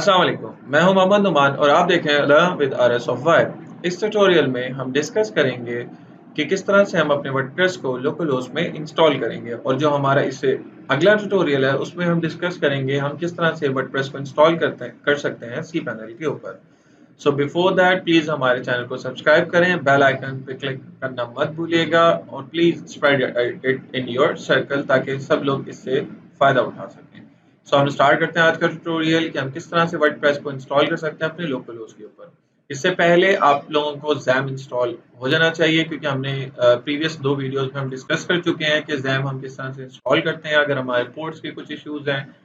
अस्सलाम वालेकुम, मैं हूं मोहम्मद नुमान और आप देख रहे हैं लर्न विद आरएस सॉफ्टवेयर। इस ट्यूटोरियल में हम डिस्कस करेंगे कि किस तरह से हम अपने वर्डप्रेस को लोकल होस्ट में इंस्टॉल करेंगे और जो हमारा इससे अगला ट्यूटोरियल है उसमें हम डिस्कस करेंगे हम किस तरह से वर्डप्रेस को इंस्टॉल कर सकते हैं सी पैनल के ऊपर। सो बिफोर दैट प्लीज़ हमारे चैनल को सब्सक्राइब करें, बेल आइकन पे क्लिक करना मत भूलिएगा और please spread it in your circle ताकि सब लोग इससे फ़ायदा उठा सकें। सो हम स्टार्ट करते हैं आज का ट्यूटोरियल कि हम किस तरह से वर्डप्रेस को इंस्टॉल कर सकते हैं अपने लोकल होस्ट के ऊपर। इससे पहले आप लोगों को ज़ैम इंस्टॉल हो जाना चाहिए क्योंकि हमने प्रीवियस 2 वीडियोज़ में हम डिस्कस कर चुके हैं कि ज़ैम हम किस तरह से इंस्टॉल करते हैं अगर हमारे पोर्ट्स के कुछ इश्यूज़ हैं,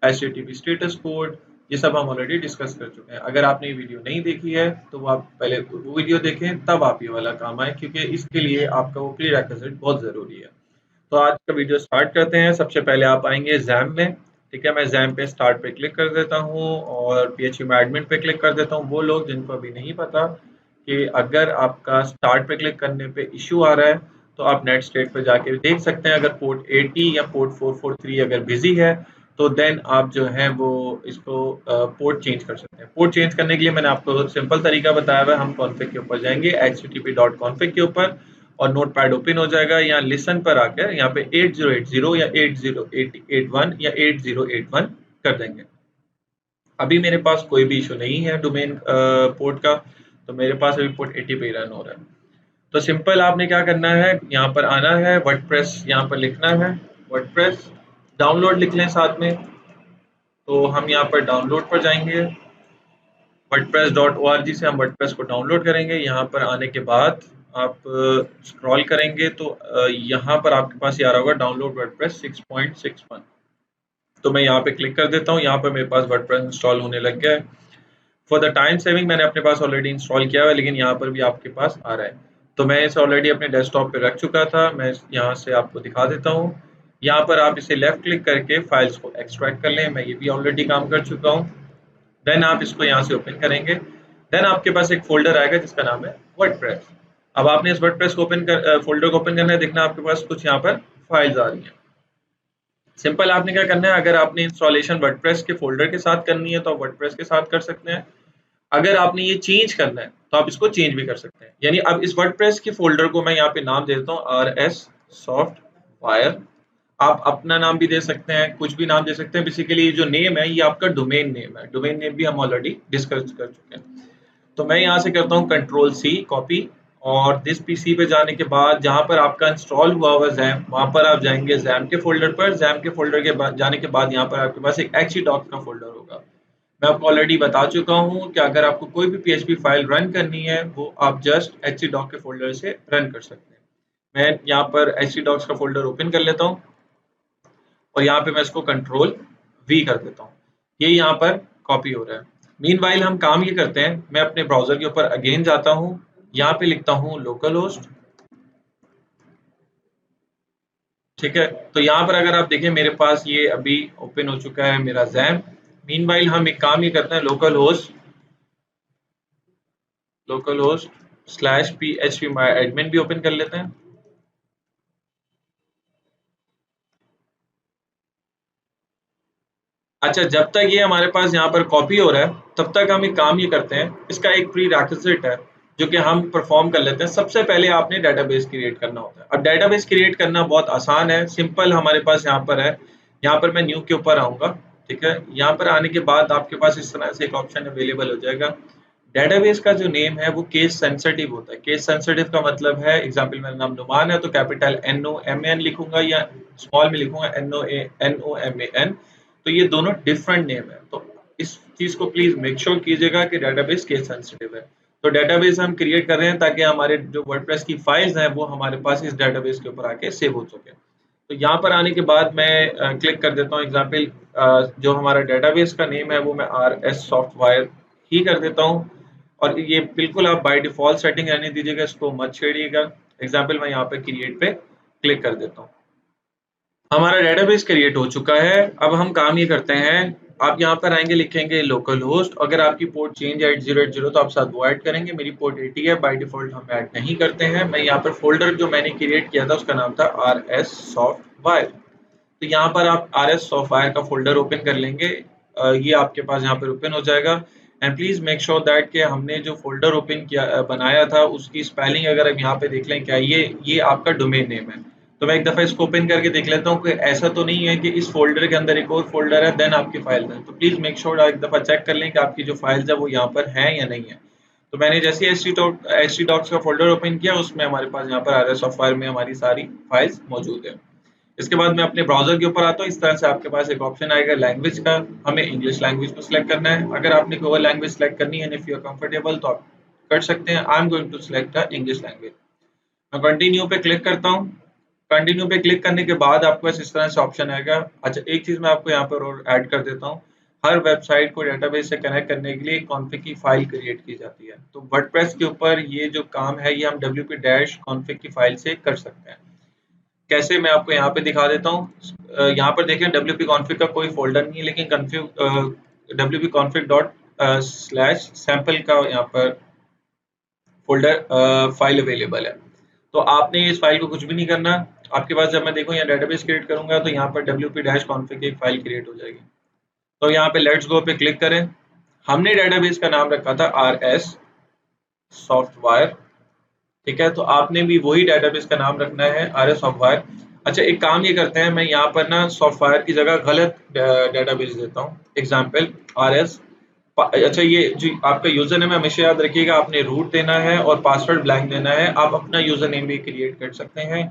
HTTP स्टेटस कोड, ये सब हम ऑलरेडी डिस्कस कर चुके हैं। अगर आपने ये वीडियो नहीं देखी है तो वो आप पहले वो वीडियो देखें तब आप ये वाला काम आए क्योंकि इसके लिए आपका वो प्रीरेक्विजिट बहुत ज़रूरी है। तो आज का वीडियो स्टार्ट करते हैं। सबसे पहले आप आएंगे ज़ैम में, ठीक है। मैं ज़ैम पे स्टार्ट पे क्लिक कर देता हूँ और PHP में एडमिन पे क्लिक कर देता हूँ। वो लोग जिनको अभी नहीं पता कि अगर आपका स्टार्ट पे क्लिक करने पे इशू आ रहा है तो आप नेट स्टेट पे जाके देख सकते हैं। अगर पोर्ट 80 या पोर्ट 443 अगर बिजी है तो देन आप जो है वो इसको पोर्ट चेंज कर सकते हैं। पोर्ट चेंज करने के लिए मैंने आपको सिंपल तरीका बताया हुआ है। हम कॉन्फ़िग के ऊपर जाएंगे, http.config के ऊपर, और नोटपैड ओपन हो जाएगा। यहाँ लिसन पर आकर यहाँ पे 8080 या 8081 या 8081 कर देंगे। अभी मेरे पास कोई भी इशू नहीं है डोमेन पोर्ट का, तो मेरे पास अभी पोर्ट 80 पे रन हो रहा है। तो सिंपल आपने क्या करना है, यहाँ पर आना है, वर्डप्रेस यहाँ पर लिखना है, वर्डप्रेस डाउनलोड लिख लें साथ में। तो हम यहाँ पर डाउनलोड पर जाएंगे, wordpress.org से हम वर्डप्रेस को डाउनलोड करेंगे। यहाँ पर आने के बाद आप स्क्रॉल करेंगे तो यहाँ पर आपके पास ये आ रहा होगा डाउनलोड वर्डप्रेस 6.61। तो मैं यहाँ पे क्लिक कर देता हूँ। यहाँ पर मेरे पास वर्डप्रेस इंस्टॉल होने लग गया है। फॉर द टाइम सेविंग मैंने अपने पास ऑलरेडी इंस्टॉल किया हुआ है, लेकिन यहाँ पर भी आपके पास आ रहा है। तो मैं इसे ऑलरेडी अपने डेस्कटॉप पे रख चुका था। मैं यहाँ से आपको दिखा देता हूँ। यहाँ पर आप इसे लेफ्ट क्लिक करके फाइल्स को एक्सट्रैक्ट कर लें। मैं ये भी ऑलरेडी काम कर चुका हूँ। देन आप इसको यहाँ से ओपन करेंगे। देन आपके पास एक फोल्डर आएगा जिसका नाम है वर्डप्रेस। अब आपने इस वर्डप्रेस को फोल्डर को ओपन करना है। देखना आपके पास कुछ यहाँ पर फाइल्स आ रही हैं। सिंपल आपने क्या करना है, अगर आपने इंस्टॉलेशन वर्डप्रेस के फोल्डर के साथ करनी है तो आप वर्डप्रेस के साथ कर सकते हैं। अगर आपने ये चेंज करना है तो आप इसको चेंज भी कर सकते हैं। यानी अब इस वर्डप्रेस के फोल्डर को मैं यहाँ पे नाम दे देता हूँ RS सॉफ्टवायर। आप अपना नाम भी दे सकते हैं, कुछ भी नाम दे सकते हैं। बेसिकली जो नेम है ये आपका डोमेन नेम है। डोमेन नेम भी हम ऑलरेडी डिस्कस कर चुके हैं। तो मैं यहाँ से करता हूँ Ctrl+C कॉपी, और दिस PC पे जाने के बाद जहाँ पर आपका इंस्टॉल हुआ हुआ ज़ैम, वहाँ पर आप जाएंगे ज़ैम के फोल्डर पर। ज़ैम के फोल्डर के बाद जाने के बाद यहाँ पर आपके पास एक HEDocs का फोल्डर होगा। मैं आपको ऑलरेडी बता चुका हूँ कि अगर आपको कोई भी PHP फाइल रन करनी है वो आप जस्ट HEDocs के फोल्डर से रन कर सकते हैं। मैं यहाँ पर HEDocs का फोल्डर ओपन कर लेता हूँ और यहाँ पे मैं इसको Ctrl+V कर देता हूँ। ये यहाँ पर कॉपी हो रहा है। मीनवाइल हम काम ये करते हैं, मैं अपने ब्राउजर के ऊपर अगेन जाता हूँ, यहाँ पे लिखता हूँ लोकल होस्ट, ठीक है। तो यहाँ पर अगर आप देखें मेरे पास ये अभी ओपन हो चुका है मेरा ज़ैम। मीनवाइल हम एक काम ये करते हैं, local host /php my admin भी ओपन कर लेते हैं। अच्छा, जब तक ये हमारे पास यहाँ पर कॉपी हो रहा है तब तक हम एक काम ये करते हैं, इसका एक प्रीरेक्विजिट है जो कि हम परफॉर्म कर लेते हैं। सबसे पहले आपने डेटाबेस क्रिएट करना होता है। अब डेटाबेस क्रिएट करना बहुत आसान है, सिंपल हमारे पास यहाँ पर है। यहाँ पर मैं न्यू के ऊपर आऊँगा, ठीक है। यहाँ पर आने के बाद आपके पास इस तरह से एक ऑप्शन अवेलेबल हो जाएगा। डेटाबेस का जो नेम है वो केस सेंसिटिव होता है। केस सेंसिटिव का मतलब है, एग्जाम्पल मेरा नाम नुमान है तो कैपिटल NOMAN लिखूंगा या स्मॉल में लिखूंगा NOMAN। तो ये दोनों डिफरेंट नेम है। तो इस चीज को प्लीज मेक श्योर कीजिएगा कि डेटाबेस केस सेंसिटिव है। तो डेटाबेस हम क्रिएट कर रहे हैं ताकि हमारे जो वर्डप्रेस की फाइल्स हैं वो हमारे पास इस डेटाबेस के ऊपर आके सेव हो सके। तो यहाँ पर आने के बाद मैं क्लिक कर देता हूँ। एग्जाम्पल जो हमारा डेटाबेस का नेम है वो मैं RS सॉफ्टवायर ही कर देता हूँ, और ये बिल्कुल आप बाय डिफॉल्ट सेटिंग रहने दीजिएगा, इसको मत छेड़िएगा। एग्जाम्पल मैं यहाँ पे क्रिएट पे क्लिक कर देता हूँ। हमारा डेटाबेस क्रिएट हो चुका है। अब हम काम ये करते हैं, आप यहाँ पर आएंगे, लिखेंगे लोकल होस्ट। अगर आपकी पोर्ट चेंज है 8080 तो आप साथ वो ऐड करेंगे। मेरी पोर्ट 80 है, बाय डिफॉल्ट हम ऐड नहीं करते हैं। मैं यहाँ पर फोल्डर जो मैंने क्रिएट किया था उसका नाम था RS सॉफ्टवायर। तो यहाँ पर आप RS सॉफ्टवायर का फोल्डर ओपन कर लेंगे। ये आपके पास यहाँ पर ओपन हो जाएगा। And please make sure that कि हमने जो फोल्डर ओपन किया बनाया था उसकी स्पेलिंग अगर हम यहाँ पे देख लें, क्या ये आपका डोमेन नेम है। तो मैं एक दफा इसको ओपन करके देख लेता हूँ कि ऐसा तो नहीं है कि इस फोल्डर के अंदर एक और फोल्डर है देन आपकी फाइल है। तो प्लीज मेक श्योर एक दफा चेक कर लें कि आपकी जो फाइल्स है वो यहाँ पर है या नहीं है। तो मैंने जैसे एच टी डॉक्स का फोल्डर ओपन किया, उसमें हमारे पास यहाँ पर आर एस सॉफ्टवेयर में हमारी सारी फाइल्स मौजूद है। इसके बाद मैं अपने ब्राउजर के ऊपर आता हूँ। इस तरह से आपके पास एक ऑप्शन आएगा लैंग्वेज का, हमें इंग्लिश लैंग्वेज को सिलेक्ट करना है। अगर आपने कोई और लैंग्वेज सिलेक्ट करनी है, इफ यू आर कंफर्टेबल तो आप कर सकते हैं। I am going to select the English language. मैं कंटिन्यू पे क्लिक करता हूँ। कंटिन्यू पे क्लिक करने के बाद आपके पास इस तरह से ऑप्शन आएगा। अच्छा, एक चीज मैं आपको यहाँ पर और ऐड कर देता हूँ। हर वेबसाइट को डेटाबेस से कनेक्ट करने के लिए कॉन्फ़िग की फाइल क्रिएट की जाती है। तो वर्डप्रेस के ऊपर ये जो काम है ये हम wp-config की फाइल से कर सकते हैं। कैसे, मैं आपको यहाँ पे दिखा देता हूँ। यहाँ पर देखें wp-config का कोई फोल्डर नहीं है, लेकिन wp-config डॉट स्लैश सैम्पल का यहाँ पर फोल्डर फाइल अवेलेबल है। तो आपने इस फाइल को कुछ भी नहीं करना। आपके पास जब मैं देखूँ यहाँ डेटाबेस क्रिएट करूंगा तो यहाँ पर wp-config की एक फाइल क्रिएट हो जाएगी। तो यहाँ पे लेट्स गो पे क्लिक करें। हमने डेटाबेस का नाम रखा था RS सॉफ्टवेयर, ठीक है। तो आपने भी वही डेटाबेस का नाम रखना है RS सॉफ्टवेयर। अच्छा, एक काम ये करते हैं, मैं यहाँ पर ना सॉफ्टवेयर की जगह गलत डेटाबेस देता हूँ। Example RS। अच्छा, ये जो आपका यूजर नेम है हमेशा याद रखिएगा, आपने रूट देना है और पासवर्ड ब्लैंक देना है। आप अपना यूजर नेम भी क्रिएट कर सकते हैं।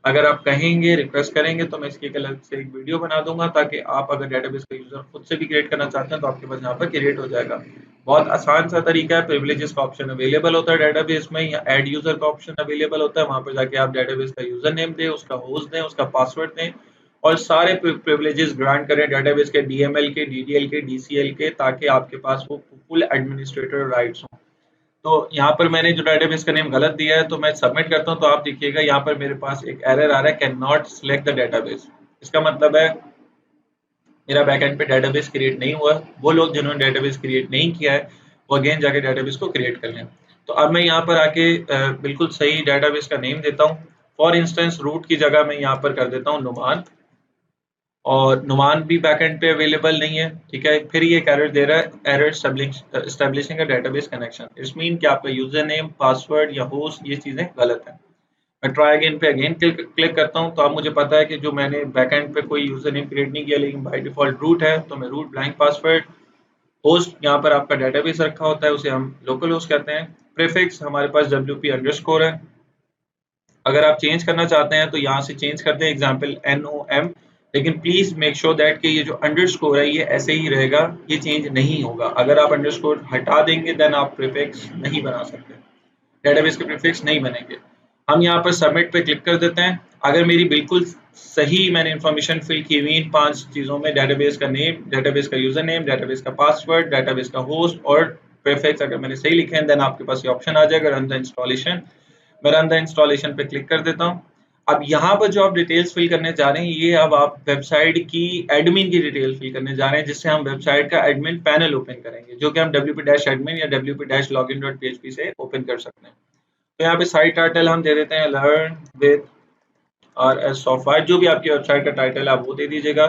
अगर आप कहेंगे, रिक्वेस्ट करेंगे तो मैं इसकी अलग से एक वीडियो बना दूंगा, ताकि आप अगर डेटाबेस का यूजर खुद से भी क्रिएट करना चाहते हैं तो आपके पास यहाँ पर क्रिएट हो जाएगा। बहुत आसान सा तरीका है। प्रिविलेजेस का ऑप्शन अवेलेबल होता है डेटाबेस में, या ऐड यूजर का ऑप्शन अवेलेबल होता है। वहां पर जाके आप डेटाबेस का यूजर नेम दें, उसका होस्ट दें, उसका पासवर्ड दें और सारे प्रिविलेजेस ग्रांट करें डेटाबेस के, DML के, DDL के, DCL के, ताकि आपके पास वो फुल एडमिनिस्ट्रेटर राइट्स हों। तो यहाँ पर मैंने जो डेटाबेस का नेम गलत दिया है, तो मैं सबमिट करता हूँ तो आप देखिएगा यहाँ पर मेरे पास एक एरर आ रहा है, can not select the database. इसका मतलब है मेरा बैकएंड पे डेटाबेस क्रिएट नहीं हुआ। वो लोग जिन्होंने डेटाबेस क्रिएट नहीं किया है वो अगेन जाके डेटाबेस को क्रिएट कर लें। तो अब मैं यहाँ पर आके बिल्कुल सही डेटाबेस का नेम देता हूँ। फॉर इंस्टेंस रूट की जगह मैं यहाँ पर कर देता हूँ नुमान, और नुमान भी बैकएंड पे अवेलेबल नहीं है, ठीक है। फिर ये एक एरर दे रहा है, error establishing a database connection. It's mean कि आपका यूजर नेम, पासवर्ड या होस्ट ये चीजें गलत है। मैं ट्राई अगेन पे अगेन क्लिक करता हूँ। तो अब मुझे पता है कि जो मैंने बैकएंड पे कोई यूजर नेम क्रिएट नहीं किया, लेकिन बाय डिफॉल्ट रूट है, तो मैं रूट ब्लैंक पासवर्ड। होस्ट यहाँ पर आपका डेटाबेस रखा होता है, उसे हम लोकल होस्ट कहते हैं। प्रीफिक्स हमारे पास WP_ है। अगर आप चेंज करना चाहते हैं तो यहाँ से चेंज करते हैं, एग्जाम्पल NOM। लेकिन प्लीज मेक श्योर दैट कि ये जो अंडरस्कोर है ये ऐसे ही रहेगा, ये चेंज नहीं होगा। अगर आप अंडरस्कोर हटा देंगे देन आप प्रीफिक्स नहीं बना सकते, डेटाबेस के प्रीफिक्स नहीं बनेंगे। हम यहाँ पर सबमिट पे क्लिक कर देते हैं। अगर मेरी बिल्कुल सही मैंने इन्फॉर्मेशन फिल की हुई इन 5 चीज़ों में, डेटाबेस का नेम, डेटाबेस का यूजर नेम, डेटाबेस का पासवर्ड, डेटाबेस का होस्ट और प्रीफिक्स अगर मैंने सही लिखे हैं, देन आपके पास ये ऑप्शन आ जाएगा रन द इंस्टॉलेशन। मैं रन द इंस्टॉलेशन पे क्लिक कर देता हूँ। अब यहाँ पर जो आप डिटेल्स फिल करने जा रहे हैं, ये अब आप वेबसाइट की एडमिन की डिटेल फिल करने जा रहे हैं, जिससे हम वेबसाइट का एडमिन पैनल ओपन करेंगे, जो कि हम wp-admin या wp-login.php से ओपन कर सकते हैं। तो यहाँ पे साइट टाइटल हम दे देते हैं लर्न विद RS सॉफ्टवेयर। जो भी आपकी वेबसाइट का टाइटल है आप वो दे दीजिएगा।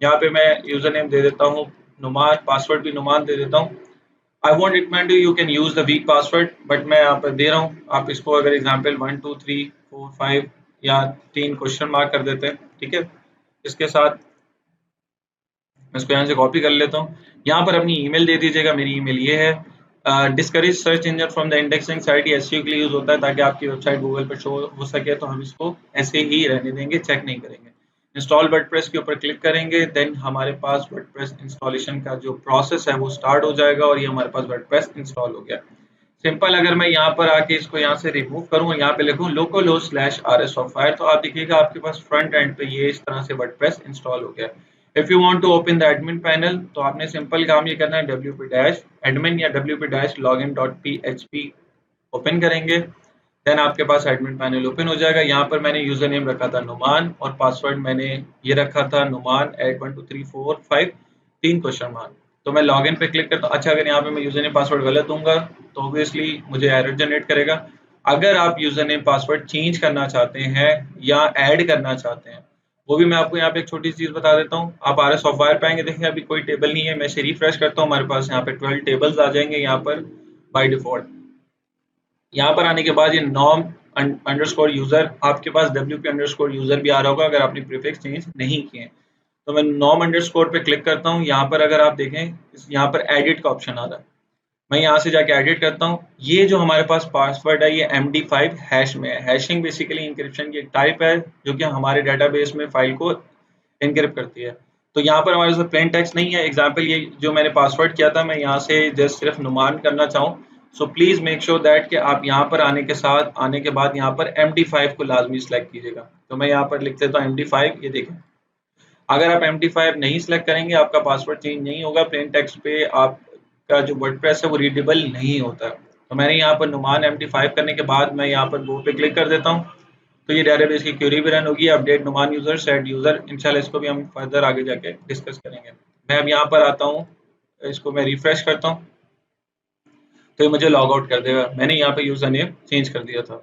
यहाँ पे मैं यूजर नेम दे देता हूँ नुमान, पासवर्ड भी नुमान दे देता हूँ। I won't recommend you can use the weak password, but मैं यहाँ पर दे रहा हूँ। आप इसको अगर एग्जाम्पल 1 2 3 4 5 या 3 क्वेश्चन मार्क कर देते हैं, ठीक है। इसके साथ मैं इसको यहाँ से कॉपी कर लेता हूँ। यहाँ पर अपनी ईमेल दे दीजिएगा। मेरी ईमेल ये है। Discourage search engine from the indexing site, ये SEO के लिए यूज होता है ताकि आपकी वेबसाइट गूगल पर शो हो सके। तो हम इसको ऐसे ही रहने देंगे, चेक नहीं करेंगे। इंस्टॉल वर्डप्रेस के ऊपर क्लिक करेंगे, देन हमारे पास वर्डप्रेस इंस्टॉलेशन का जो प्रोसेस है वो स्टार्ट हो जाएगा और ये हमारे पास वर्डप्रेस इंस्टॉल हो गया। सिंपल। अगर मैं यहाँ पर आके इसको यहाँ से रिमूव करूँ और यहाँ पे लिखूँ localhost/RS सॉफ्टवेयर, तो आप देखिएगा आपके पास फ्रंट एंड पे ये इस तरह से वर्डप्रेस इंस्टॉल हो गया। If you want to open the admin panel, तो आपने सिंपल काम ये करना है, wp-admin या wp-login.php ओपन करेंगे, देन आपके पास एडमिन पैनल ओपन हो जाएगा। यहाँ पर मैंने यूजर नेम रखा था नुमान और पासवर्ड मैंने ये रखा था नुमान 81234 3 क्वेश्चन मार्क। तो मैं लॉगिन पे क्लिक करता हूँ। अच्छा, अगर यहाँ पे मैं यूजर नेम पासवर्ड गलत दूंगा तो ऑब्वियसली मुझे एरर जनरेट करेगा। अगर आप यूजर नेम पासवर्ड चेंज करना चाहते हैं या ऐड करना चाहते हैं वो भी मैं आपको यहाँ पे एक छोटी सी चीज़ बता देता हूँ। आप RS सॉफ्टवेयर पे आएँगे, देखेंगे अभी कोई टेबल नहीं है, मैं इसे रिफ्रेश करता हूँ, हमारे पास यहाँ पे 12 टेबल्स आ जाएँगे यहाँ पर बाय डिफ़ॉल्ट। यहाँ पर आने के बाद ये नॉर्म अंडरस्कोर यूज़र, आपके पास WP अंडरस्कोर यूज़र भी आ रहा होगा अगर आपने प्रीफिक्स चेंज नहीं किए हैं। तो मैं नॉर्म अंडरस्कोर पे क्लिक करता हूँ, यहाँ पर अगर आप देखें, यहाँ पर एडिट का ऑप्शन आ रहा है। मैं यहाँ से जाके एडिट करता हूँ। ये जो हमारे पास पासवर्ड है ये MD5 हैश में है। हैशिंग बेसिकली एन्क्रिप्शन की एक टाइप है जो कि हमारे डेटाबेस में फाइल को एनक्रिप्ट करती है। तो यहाँ पर हमारे पास प्लेन टेक्स्ट नहीं है। एग्जाम्पल ये जो मैंने पासवर्ड किया था, मैं यहाँ से जस्ट सिर्फ नुमान करना चाहूँ, so please make sure that कि आप यहाँ पर आने के बाद यहाँ पर MD5 को लाजमी सेलेक्ट कीजिएगा। तो मैं यहाँ पर लिख देता हूँ MD5। ये देखें, अगर आप MD5 नहीं सिलेक्ट करेंगे आपका पासवर्ड चेंज नहीं होगा। प्लेन टेक्स्ट पे आपका जो वर्डप्रेस है वो रीडेबल नहीं होता। तो मैंने यहाँ पर नुमान MD5 करने के बाद मैं यहाँ पर गो पे क्लिक कर देता हूँ। तो ये डेटाबेस की क्वेरी भी रन होगी, update Numan user set user. इंशाल्लाह इसको भी हम फर्दर आगे जाके डिस्कस करेंगे। मैं अब यहाँ पर आता हूँ, इसको मैं रिफ्रेश करता हूँ तो ये मुझे लॉग आउट कर देगा। मैंने यहाँ पे यूजर नेम चेंज कर दिया था।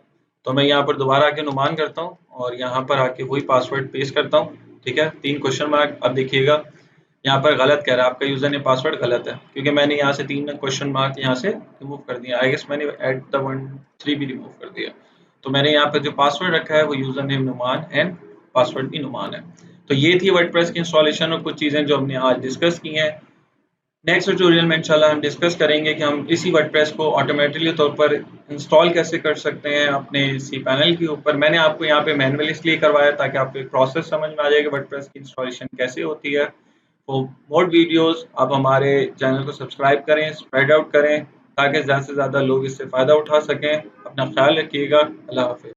तो मैं यहाँ पर दोबारा आके नुमान करता हूँ और यहाँ पर आके वही पासवर्ड पेस्ट करता हूँ। ठीक है, 3 क्वेश्चन मार्क। अब देखिएगा यहाँ पर गलत कह रहा है, आपका यूजर नेम पासवर्ड गलत है क्योंकि मैंने यहाँ से 3 क्वेश्चन मार्क यहाँ से रिमूव कर दिया। आई गेस मैंने एट द 1 3 भी रिमूव कर दिया। तो मैंने यहाँ पर जो पासवर्ड रखा है वो user name Numan and password भी नुमान है। तो ये थी वर्डप्रेस की इंस्टॉलेशन और कुछ चीज़ें जो हमने आज डिस्कस की हैं। नेक्स्ट ट्यूटोरियल में इंशाल्लाह हम डिस्कस करेंगे कि हम इसी वर्डप्रेस को ऑटोमेटिकली तौर पर इंस्टॉल कैसे कर सकते हैं अपने cPanel के ऊपर। मैंने आपको यहाँ पे मैनुअल इसलिए करवाया ताकि आपको एक प्रोसेस समझ में आ जाए कि वर्डप्रेस की इंस्टॉलेशन कैसे होती है। तो मोर वीडियोस आप हमारे चैनल को सब्सक्राइब करें, स्प्रेड आउट करें ताकि ज़्यादा से ज़्यादा लोग इससे फ़ायदा उठा सकें। अपना ख्याल रखिएगा। अल्लाह हाफिज़।